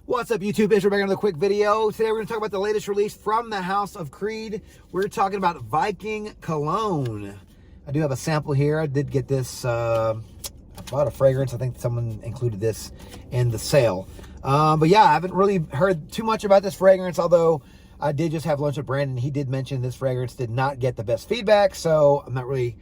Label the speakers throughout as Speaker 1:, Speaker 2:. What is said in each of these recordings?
Speaker 1: What's up, YouTube? Israel back on another quick video. Today we're going to talk about the latest release from the House of Creed. We're talking about Viking Cologne. I do have a sample here. I did get this, I bought a fragrance. I think someone included this in the sale. But yeah, I haven't really heard too much about this fragrance, although I did just have lunch with Brandon. He did mention this fragrance did not get the best feedback, so I'm not really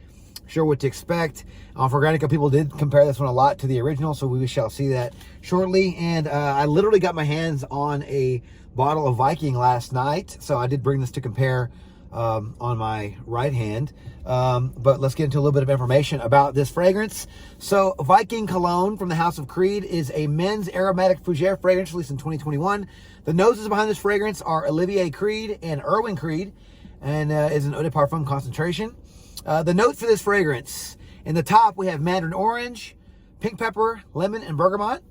Speaker 1: sure what to expect. For Granica, people did compare this one a lot to the original, so we shall see that shortly. And I literally got my hands on a bottle of Viking last night, so I did bring this to compare on my right hand. But let's get into a little bit of information about this fragrance. So Viking Cologne from the House of Creed is a men's aromatic fougere fragrance released in 2021. The noses behind this fragrance are Olivier Creed and Erwin Creed, and is an eau de parfum concentration. The notes for this fragrance: in the top we have mandarin orange, pink pepper, lemon, and bergamot.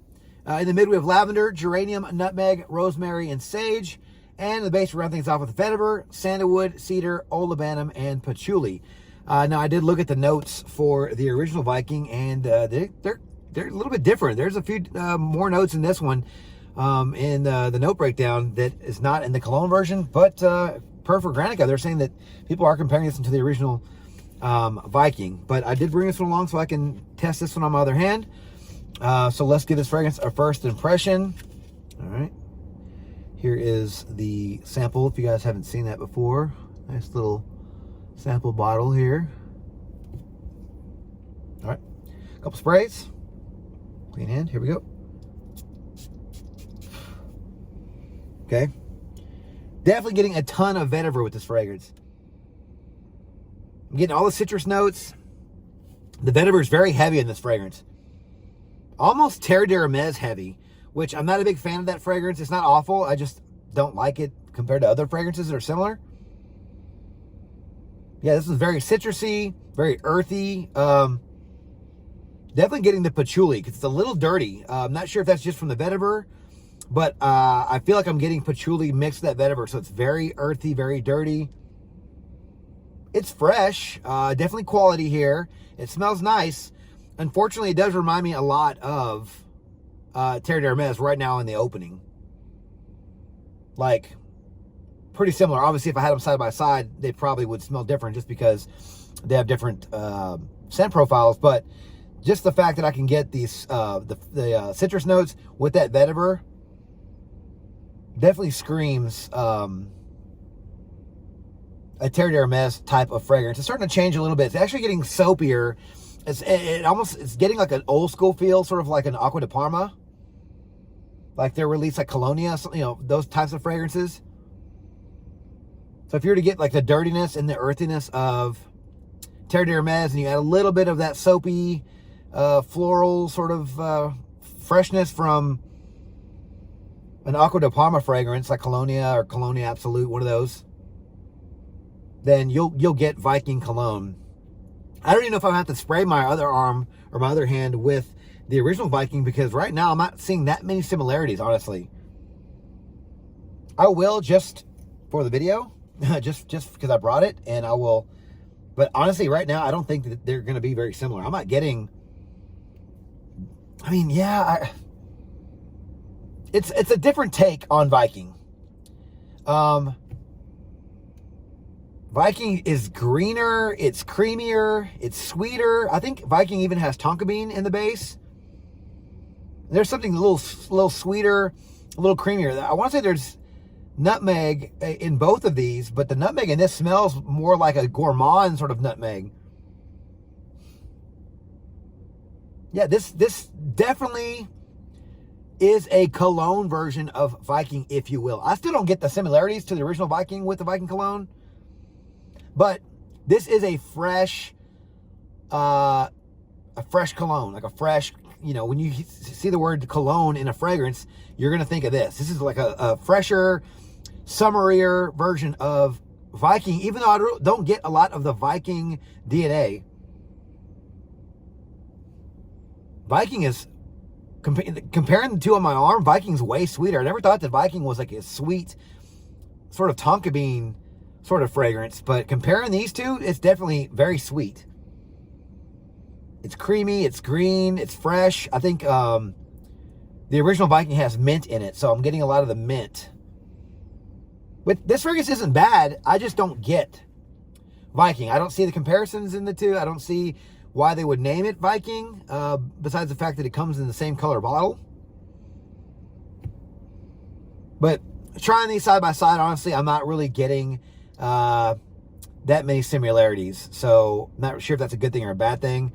Speaker 1: In the mid we have lavender, geranium, nutmeg, rosemary, and sage. And the base we round things off with vetiver, sandalwood, cedar, olibanum, and patchouli. Now I did look at the notes for the original Viking, and they're a little bit different. There's a few more notes in this one in the note breakdown that is not in the Cologne version, but per for Granica, they're saying that people are comparing this to the original Viking. But I did bring this one along so I can test this one on my other hand. So let's give this fragrance a first impression. All right, here is the sample if you guys haven't seen that before. Nice little sample bottle here. All right, a couple sprays, clean hand, here we go. Okay, definitely getting a ton of vetiver with this fragrance. I'm getting all the citrus notes. The vetiver is very heavy in this fragrance. Almost Terre d'Hermes heavy, which I'm not a big fan of that fragrance. It's not awful. I just don't like it compared to other fragrances that are similar. Yeah, this is very citrusy, very earthy. Definitely getting the patchouli because it's a little dirty. I'm not sure if that's just from the vetiver, but I feel like I'm getting patchouli mixed with that vetiver. So it's very earthy, very dirty. It's fresh, definitely quality here. It smells nice. Unfortunately, it does remind me a lot of Terre d'Hermes right now in the opening. Like, pretty similar. Obviously, if I had them side by side, they probably would smell different just because they have different scent profiles. But just the fact that I can get these the citrus notes with that vetiver definitely screams a Terre d'Hermes type of fragrance. It's starting to change a little bit. It's actually getting soapier. It's getting like an old school feel, sort of like an Acqua di Parma, like their release like Colonia, you know, those types of fragrances. So if you were to get like the dirtiness and the earthiness of Terre d'Hermes, and you add a little bit of that soapy, floral sort of freshness from an Acqua di Parma fragrance like Colonia or Colonia Absolute, one of those, then you'll get Viking Cologne. I don't even know if I have to spray my other arm or my other hand with the original Viking, because right now I'm not seeing that many similarities, honestly. I will just for the video, just because I brought it, and I will. But honestly, right now, I don't think that they're going to be very similar. I'm not getting. I mean, yeah, it's a different take on Viking. Viking is greener, it's creamier, it's sweeter. I think Viking even has tonka bean in the base. There's something a little sweeter, a little creamier. I want to say there's nutmeg in both of these, but the nutmeg in this smells more like a gourmand sort of nutmeg. Yeah, this definitely is a Cologne version of Viking, if you will. I still don't get the similarities to the original Viking with the Viking Cologne. But this is a fresh cologne, like a fresh, you know, when you see the word cologne in a fragrance, you're going to think of this. This is like a fresher, summerier version of Viking, even though I don't get a lot of the Viking DNA. Viking is, comparing the two on my arm, Viking's way sweeter. I never thought that Viking was like a sweet, sort of tonka bean sort of fragrance, but comparing these two, it's definitely very sweet. It's creamy, it's green, it's fresh. I think The original Viking has mint in it, so I'm getting a lot of the mint. But this fragrance isn't bad. I just don't get Viking. I don't see the comparisons in the two. I don't see why they would name it Viking, besides the fact that it comes in the same color bottle. But trying these side by side, honestly, I'm not really getting that many similarities. So I'm not sure if that's a good thing or a bad thing.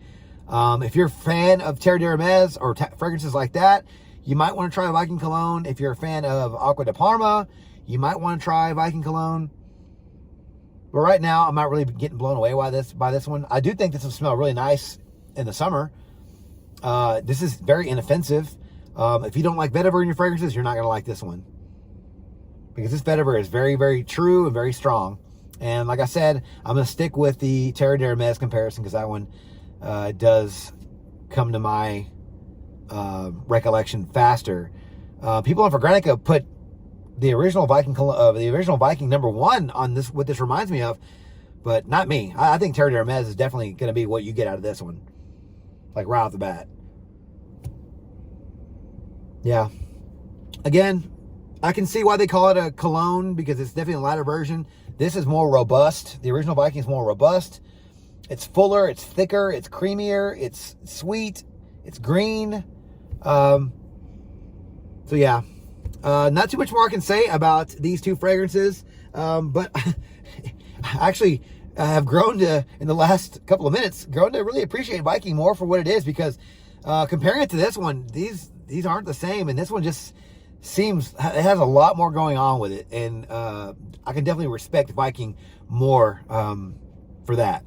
Speaker 1: If you're a fan of Terre d'Hermes or fragrances like that, you might want to try Viking Cologne. If you're a fan of Acqua di Parma, you might want to try Viking Cologne. But right now, I'm not really getting blown away by this one. I do think this will smell really nice in the summer. This is very inoffensive. If you don't like vetiver in your fragrances, you're not going to like this one. Because this vetiver is very, very true and very strong. And like I said, I'm going to stick with the Terre d'Hermes comparison because that one does come to my recollection faster. People in Fragrantica put the original Viking #1 on this. What this reminds me of, but not me. I think Terre d'Hermes is definitely going to be what you get out of this one, like right off the bat. Yeah. Again, I can see why they call it a cologne because it's definitely a lighter version. This is more robust. The original Viking is more robust. It's fuller, it's thicker, it's creamier, it's sweet, it's green. So yeah, not too much more I can say about these two fragrances. But actually, I have grown to, in the last couple of minutes, grown to really appreciate Viking more for what it is because comparing it to this one, these aren't the same, and this one just seems, it has a lot more going on with it, and I can definitely respect Viking more for that.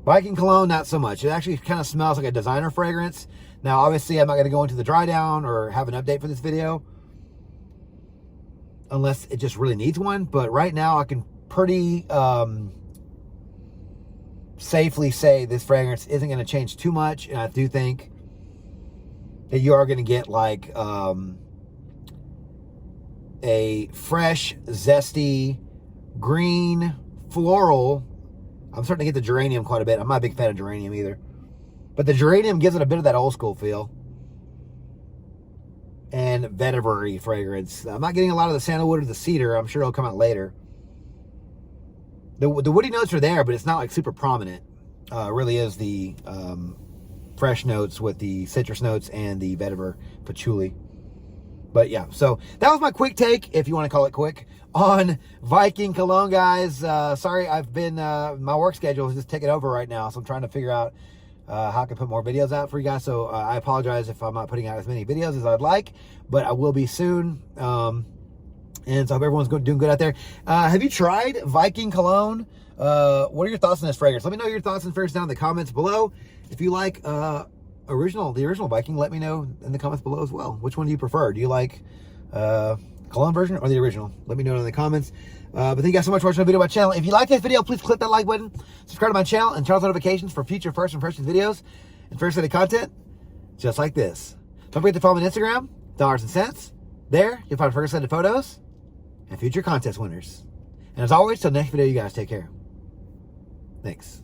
Speaker 1: Viking Cologne, not so much. It actually kind of smells like a designer fragrance. Now, obviously, I'm not going to go into the dry down or have an update for this video unless it just really needs one. But right now, I can pretty safely say this fragrance isn't going to change too much. And I do think that you are going to get like a fresh, zesty, green, floral. I'm starting to get the geranium quite a bit. I'm not a big fan of geranium either. But the geranium gives it a bit of that old school feel. And vetiver-y fragrance. I'm not getting a lot of the sandalwood or the cedar. I'm sure it'll come out later. The woody notes are there, but it's not like super prominent. It really is the fresh notes with the citrus notes and the vetiver patchouli. But yeah, so that was my quick take, if you want to call it quick, on Viking Cologne, guys. Sorry, I've been, my work schedule is just taking over right now, so I'm trying to figure out how I can put more videos out for you guys. So I apologize if I'm not putting out as many videos as I'd like, but I will be soon. And so I hope everyone's doing good out there. Have you tried Viking Cologne? What are your thoughts on this fragrance? Let me know your thoughts and fragrance down in the comments below. If you like the original Viking, let me know in the comments below as well. Which one do you prefer? Do you like Cologne version or the original? Let me know in the comments. But thank you guys so much for watching the video on my channel. If you like this video, please click that like button, subscribe to my channel, and turn on notifications for future first impressions videos and first edit content just like this. Don't forget to follow me on Instagram, Dollars and Cents. There, you'll find first edit photos and future contest winners. And as always, till next video, you guys take care. Thanks.